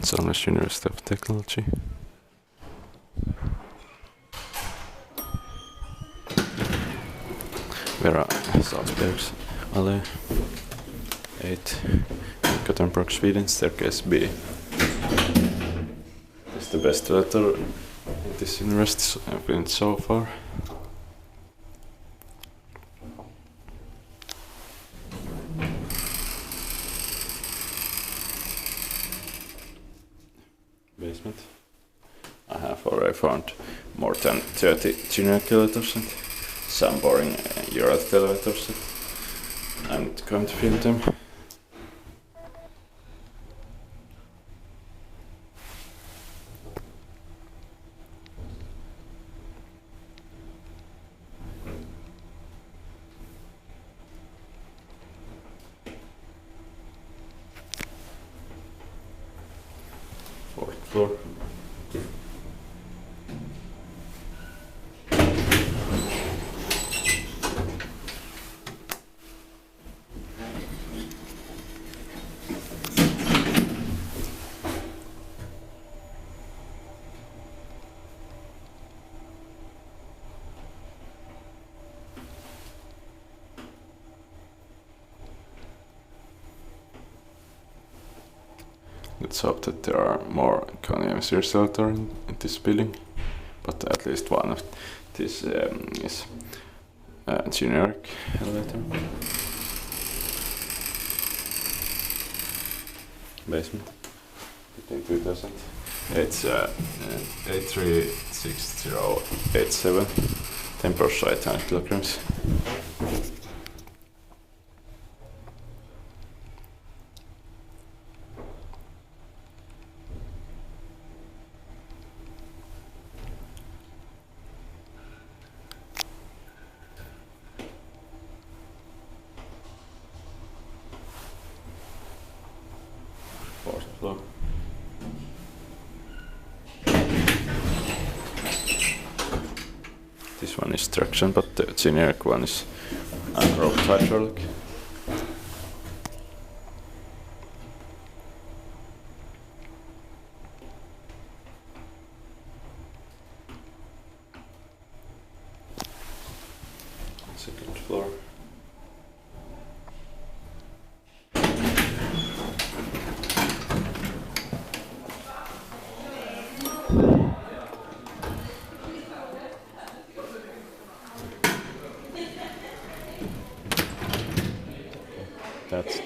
Chalmers University of Technology. Vera Sandbergs Allé, 8, Gothenburg, Sweden, staircase B. It's the best letter in this university I've been so far. Basement. I have already found more than 30 generic elevators and some boring Earth elevators that I'm not going to film them. Fourth floor. Let's hope that there are more Kone series elevators in this building, but at least one of this is a generic elevator. Basement. Between 2000. It's 836087. Temperature 800 kilograms. Fourth floor. This one is traction, but the generic one is unroped hydraulic. Second floor. That's